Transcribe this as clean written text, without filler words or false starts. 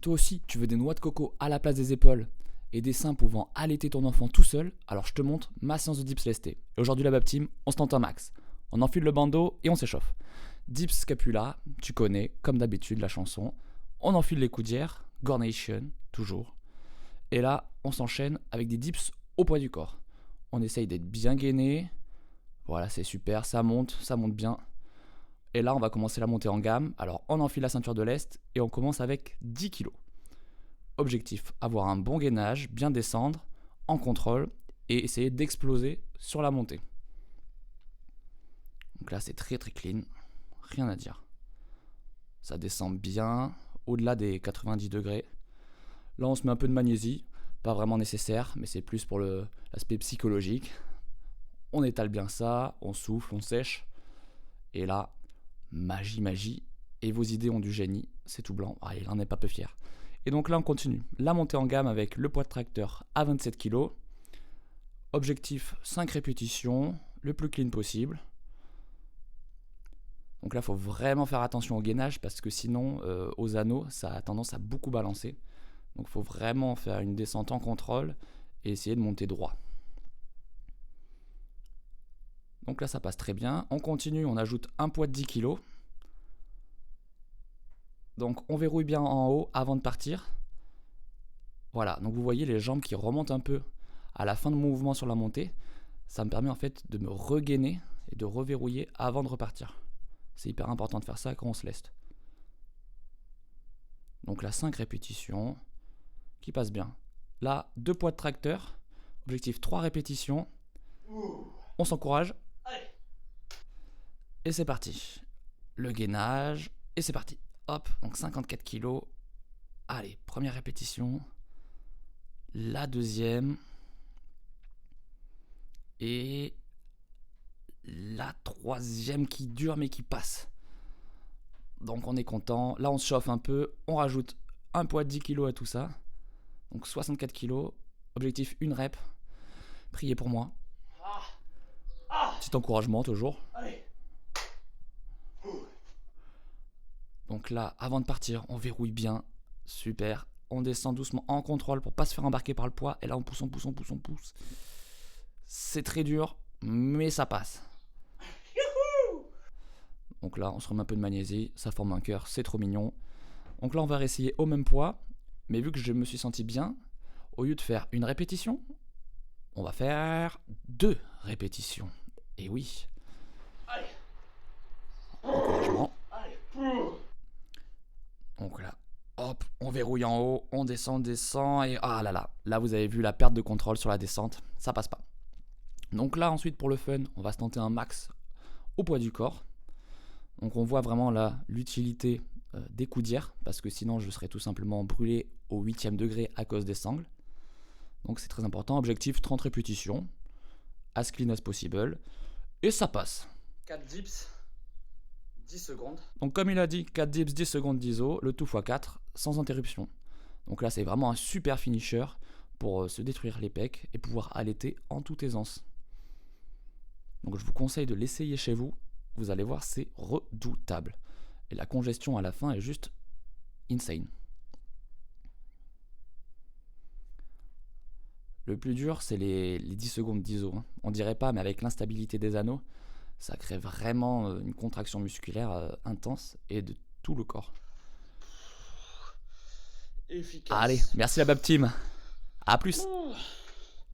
Toi aussi, tu veux des noix de coco à la place des épaules et des seins pouvant allaiter ton enfant tout seul, alors je te montre ma séance de dips lesté. Et aujourd'hui, la Baptime, on se tente un max. On enfile le bandeau et on s'échauffe. Dips scapula, tu connais, comme d'habitude, la chanson. On enfile les coudières, Gornation, toujours. Et là, on s'enchaîne avec des dips au poids du corps. On essaye d'être bien gainé. Voilà, c'est super, ça monte bien. Et là, on va commencer la montée en gamme. Alors, on enfile la ceinture de lest et on commence avec 10 kg. Objectif, avoir un bon gainage, bien descendre, en contrôle et essayer d'exploser sur la montée. Donc là, c'est très très clean, rien à dire. Ça descend bien, au-delà des 90 degrés. Là, on se met un peu de magnésie, pas vraiment nécessaire, mais c'est plus pour l'aspect psychologique. On étale bien ça, on souffle, on sèche. Et là, magie, et vos idées ont du génie, c'est tout blanc, il en est pas peu fier. Et donc là on continue, la montée en gamme avec le poids de tracteur à 27 kg. Objectif 5 répétitions, le plus clean possible. Donc là il faut vraiment faire attention au gainage parce que sinon aux anneaux ça a tendance à beaucoup balancer. Donc il faut vraiment faire une descente en contrôle et essayer de monter droit. Donc là ça passe très bien, on continue, on ajoute un poids de 10 kg. Donc on verrouille bien en haut avant de partir. Voilà, donc vous voyez les jambes qui remontent un peu à la fin de mon mouvement sur la montée. Ça me permet en fait de me regainer et de reverrouiller avant de repartir. C'est hyper important de faire ça quand on se leste. Donc là 5 répétitions qui passent bien. Là 2 poids de tracteur, objectif 3 répétitions. On s'encourage. Et c'est parti. Le gainage et c'est parti. Hop, donc 54 kg. Allez, première répétition. La deuxième. Et la troisième qui dure mais qui passe. Donc on est content. Là on se chauffe un peu. On rajoute un poids de 10 kg à tout ça. Donc 64 kg. Objectif 1 rep. Priez pour moi. Petit encouragement toujours. Donc là, avant de partir, on verrouille bien. Super. On descend doucement en contrôle pour pas se faire embarquer par le poids. Et là, on pousse. C'est très dur, mais ça passe. Donc là, on se remet un peu de magnésie. Ça forme un cœur, c'est trop mignon. Donc là, on va réessayer au même poids. Mais vu que je me suis senti bien, au lieu de faire une répétition, on va faire 2 répétitions. Et oui. Encouragement. Donc là, hop, on verrouille en haut, on descend, et ah là là, là vous avez vu la perte de contrôle sur la descente, ça passe pas. Donc là ensuite pour le fun, on va se tenter un max au poids du corps. Donc on voit vraiment là l'utilité des coudières, parce que sinon je serais tout simplement brûlé au 8e degré à cause des sangles. Donc c'est très important, objectif 30 répétitions, as clean as possible, et ça passe. 4 dips. 10 secondes. Donc comme il a dit, 4 dips, 10 secondes d'iso, le tout x4, sans interruption. Donc là c'est vraiment un super finisher pour se détruire les pecs et pouvoir allaiter en toute aisance. Donc je vous conseille de l'essayer chez vous, vous allez voir c'est redoutable. Et la congestion à la fin est juste insane. Le plus dur c'est les 10 secondes d'iso. On dirait pas, mais avec l'instabilité des anneaux, ça crée vraiment une contraction musculaire intense et de tout le corps. Efficace. Allez, merci la Baptime. À plus.